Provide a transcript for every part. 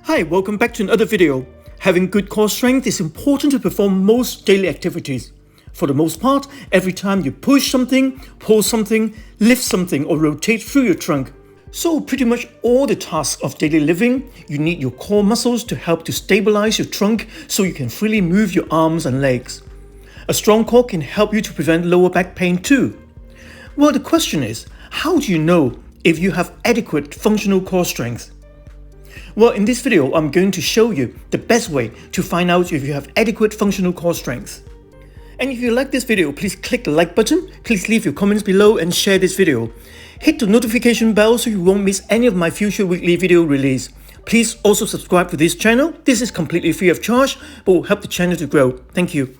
Hi, welcome back to another video. Having good core strength is important to perform most daily activities. For the most part, every time you push something, pull something, lift something or rotate through your trunk. So pretty much all the tasks of daily living, you need your core muscles to help to stabilize your trunk so you can freely move your arms and legs. A strong core can help you to prevent lower back pain too. Well, the question is, how do you know if you have adequate functional core strength? Well, in this video, I'm going to show you the best way to find out if you have adequate functional core strength. And if you like this video, please click the like button, please leave your comments below and share this video. Hit the notification bell so you won't miss any of my future weekly video release. Please also subscribe to this channel. This is completely free of charge, but will help the channel to grow. Thank you.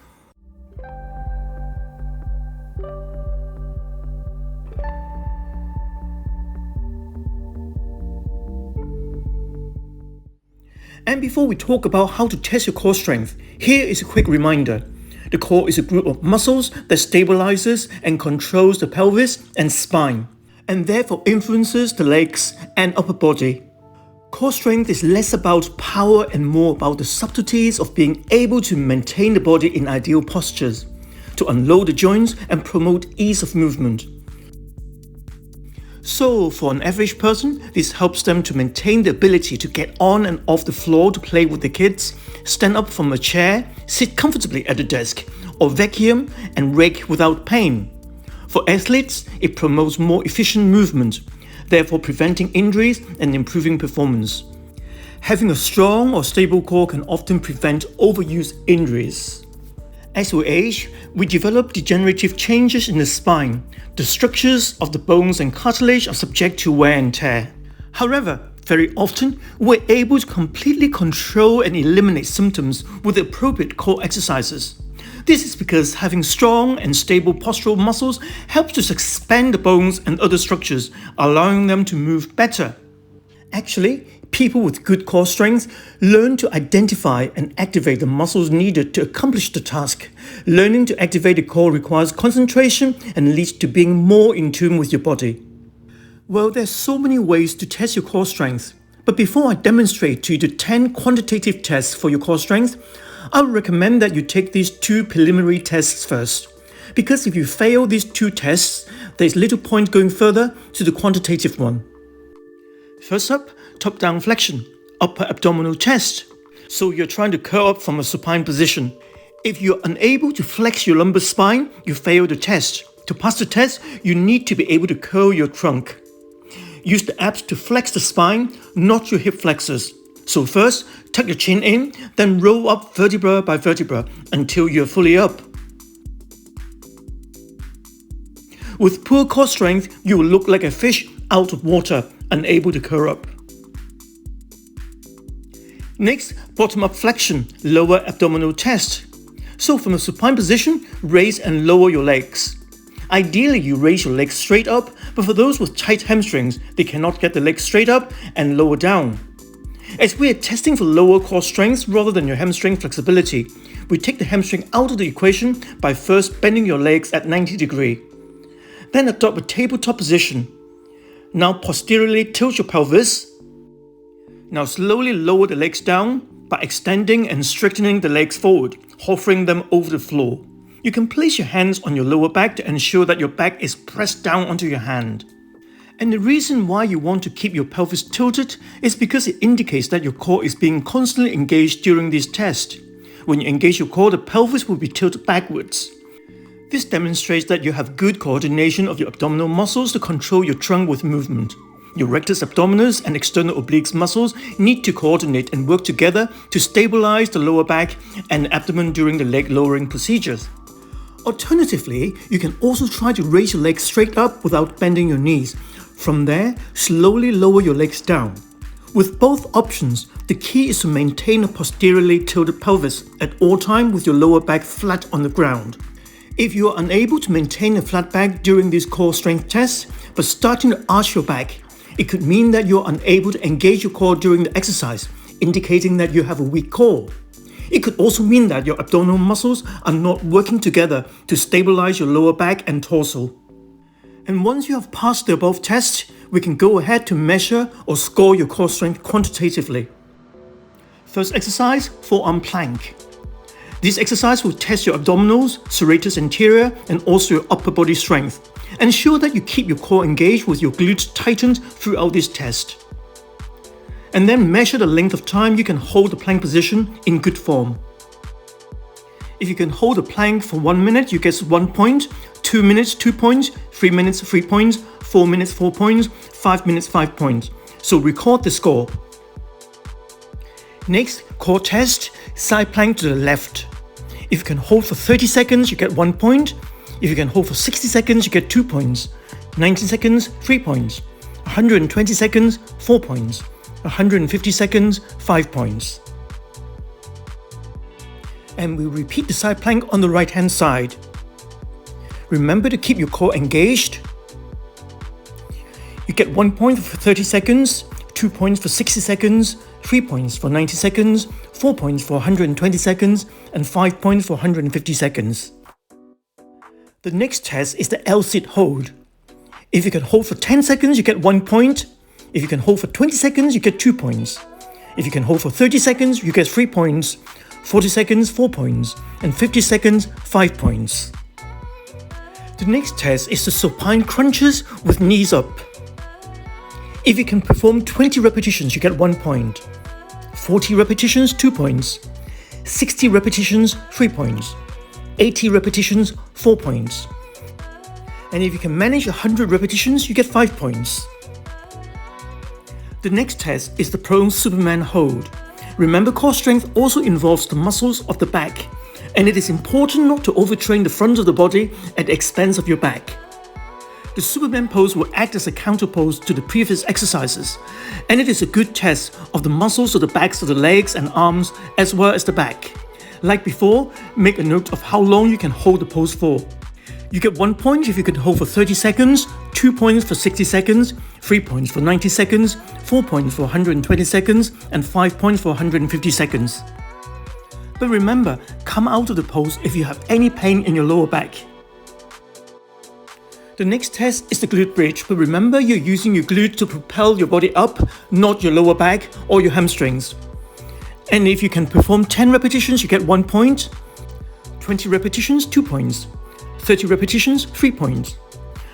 And before we talk about how to test your core strength, here is a quick reminder. The core is a group of muscles that stabilizes and controls the pelvis and spine, and therefore influences the legs and upper body. Core strength is less about power and more about the subtleties of being able to maintain the body in ideal postures, to unload the joints and promote ease of movement. So, for an average person, this helps them to maintain the ability to get on and off the floor to play with the kids, stand up from a chair, sit comfortably at the desk, or vacuum and rake without pain. For athletes, it promotes more efficient movement, therefore preventing injuries and improving performance. Having a strong or stable core can often prevent overuse injuries. As we age, we develop degenerative changes in the spine. The structures of the bones and cartilage are subject to wear and tear. However, very often, we're able to completely control and eliminate symptoms with the appropriate core exercises. This is because having strong and stable postural muscles helps to expand the bones and other structures, allowing them to move better. Actually, people with good core strength learn to identify and activate the muscles needed to accomplish the task. Learning to activate the core requires concentration and leads to being more in tune with your body. Well, there's so many ways to test your core strength. But before I demonstrate to you the 10 quantitative tests for your core strength, I would recommend that you take these 2 preliminary tests first. Because if you fail these 2 tests, there's little point going further to the quantitative one. First up, top-down flexion, upper abdominal test. So you're trying to curl up from a supine position. If you're unable to flex your lumbar spine, you fail the test. To pass the test, you need to be able to curl your trunk. Use the abs to flex the spine, not your hip flexors. So first, tuck your chin in, then roll up vertebra by vertebra until you're fully up. With poor core strength, you will look like a fish out of water, unable to curl up. Next, bottom-up flexion, lower abdominal test. So from a supine position, raise and lower your legs. Ideally, you raise your legs straight up, but for those with tight hamstrings, they cannot get the legs straight up and lower down. As we are testing for lower core strength rather than your hamstring flexibility, we take the hamstring out of the equation by first bending your legs at 90 degrees. Then adopt a tabletop position. Now posteriorly tilt your pelvis. Now slowly lower the legs down by extending and straightening the legs forward, hovering them over the floor. You can place your hands on your lower back to ensure that your back is pressed down onto your hand. And the reason why you want to keep your pelvis tilted is because it indicates that your core is being constantly engaged during this test. When you engage your core, the pelvis will be tilted backwards. This demonstrates that you have good coordination of your abdominal muscles to control your trunk with movement. Your rectus abdominis and external obliques muscles need to coordinate and work together to stabilize the lower back and abdomen during the leg lowering procedures. Alternatively, you can also try to raise your legs straight up without bending your knees. From there, slowly lower your legs down. With both options, the key is to maintain a posteriorly tilted pelvis at all times with your lower back flat on the ground. If you are unable to maintain a flat back during these core strength tests, but starting to arch your back, it could mean that you are unable to engage your core during the exercise, indicating that you have a weak core. It could also mean that your abdominal muscles are not working together to stabilize your lower back and torso. And once you have passed the above tests, we can go ahead to measure or score your core strength quantitatively. First exercise, forearm plank. This exercise will test your abdominals, serratus anterior, and also your upper body strength. Ensure that you keep your core engaged with your glutes tightened throughout this test. And then measure the length of time you can hold the plank position in good form. If you can hold the plank for 1 minute, you get 1 point, 2 minutes, 2 points, 3 minutes, 3 points, 4 minutes, 4 points, 5 minutes, 5 points. So record the score. Next, core test, side plank to the left. If you can hold for 30 seconds, you get 1 point. If you can hold for 60 seconds, you get 2 points. 90 seconds, 3 points. 120 seconds, 4 points. 150 seconds, 5 points. And we repeat the side plank on the right hand side. Remember to keep your core engaged. You get 1 point for 30 seconds, 2 points for 60 seconds, 3 points for 90 seconds, 4 points for 120 seconds, and 5 points for 150 seconds. The next test is the L-sit hold. If you can hold for 10 seconds, you get 1 point. If you can hold for 20 seconds, you get 2 points. If you can hold for 30 seconds, you get 3 points. 40 seconds, 4 points. And 50 seconds, 5 points. The next test is the supine crunches with knees up. If you can perform 20 repetitions, you get 1 point. 40 repetitions, 2 points. 60 repetitions, 3 points. 80 repetitions, 4 points. And if you can manage 100 repetitions, you get 5 points. The next test is the prone Superman hold. Remember, core strength also involves the muscles of the back, and it is important not to overtrain the front of the body at the expense of your back. The Superman pose will act as a counter pose to the previous exercises, and it is a good test of the muscles of the backs of the legs and arms as well as the back. Like before, make a note of how long you can hold the pose for. You get 1 point if you can hold for 30 seconds, 2 points for 60 seconds, 3 points for 90 seconds, 4 points for 120 seconds, and 5 points for 150 seconds. But remember, come out of the pose if you have any pain in your lower back. The next test is the glute bridge, but remember you're using your glute to propel your body up, not your lower back or your hamstrings. And if you can perform 10 repetitions, you get 1 point. 20 repetitions, 2 points. 30 repetitions, 3 points.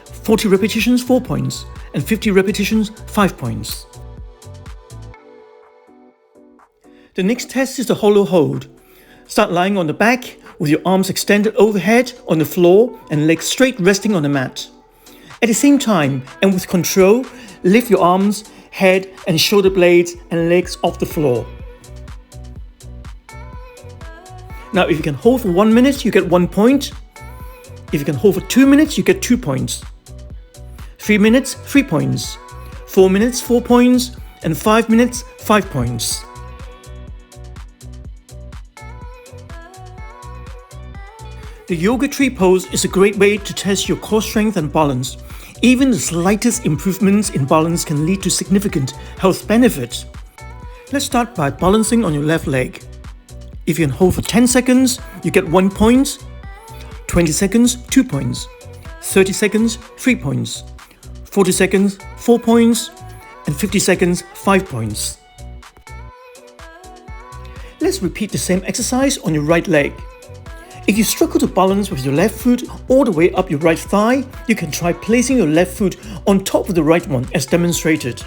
40 repetitions, 4 points. And 50 repetitions, 5 points. The next test is the hollow hold. Start lying on the back with your arms extended overhead on the floor and legs straight resting on the mat. At the same time, and with control, lift your arms, head and shoulder blades and legs off the floor. Now, if you can hold for 1 minute, you get 1 point. If you can hold for 2 minutes, you get 2 points. 3 minutes, 3 points. 4 minutes, 4 points. And 5 minutes, 5 points. The yoga tree pose is a great way to test your core strength and balance. Even the slightest improvements in balance can lead to significant health benefits. Let's start by balancing on your left leg. If you can hold for 10 seconds, you get 1 point. 20 seconds, 2 points. 30 seconds, 3 points. 40 seconds, 4 points. And 50 seconds, 5 points. Let's repeat the same exercise on your right leg. If you struggle to balance with your left foot all the way up your right thigh, you can try placing your left foot on top of the right one as demonstrated.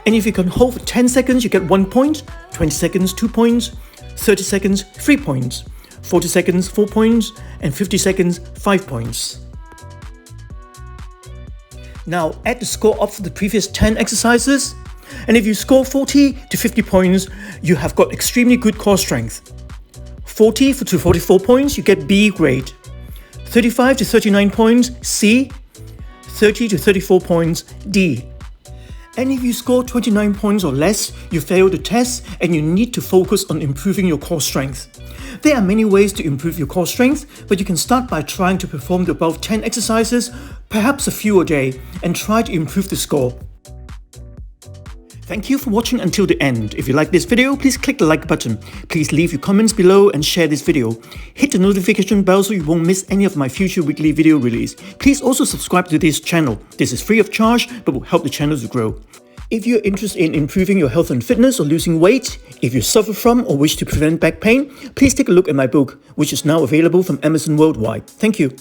And if you can hold for 10 seconds, you get 1 point, 20 seconds, 2 points, 30 seconds, 3 points, 40 seconds, 4 points, and 50 seconds, 5 points. Now add the score up for the previous 10 exercises, and if you score 40 to 50 points, you have got extremely good core strength. 40 to 44 points, you get B grade. 35 to 39 points, C. 30 to 34 points, D. And if you score 29 points or less, you fail the test and you need to focus on improving your core strength. There are many ways to improve your core strength, but you can start by trying to perform the above 10 exercises, perhaps a few a day, and try to improve the score. Thank you for watching until the end. If you like this video, please click the like button. Please leave your comments below and share this video. Hit the notification bell so you won't miss any of my future weekly video release. Please also subscribe to this channel. This is free of charge, but will help the channel to grow. If you're interested in improving your health and fitness or losing weight, if you suffer from or wish to prevent back pain, please take a look at my book, which is now available from Amazon worldwide. Thank you.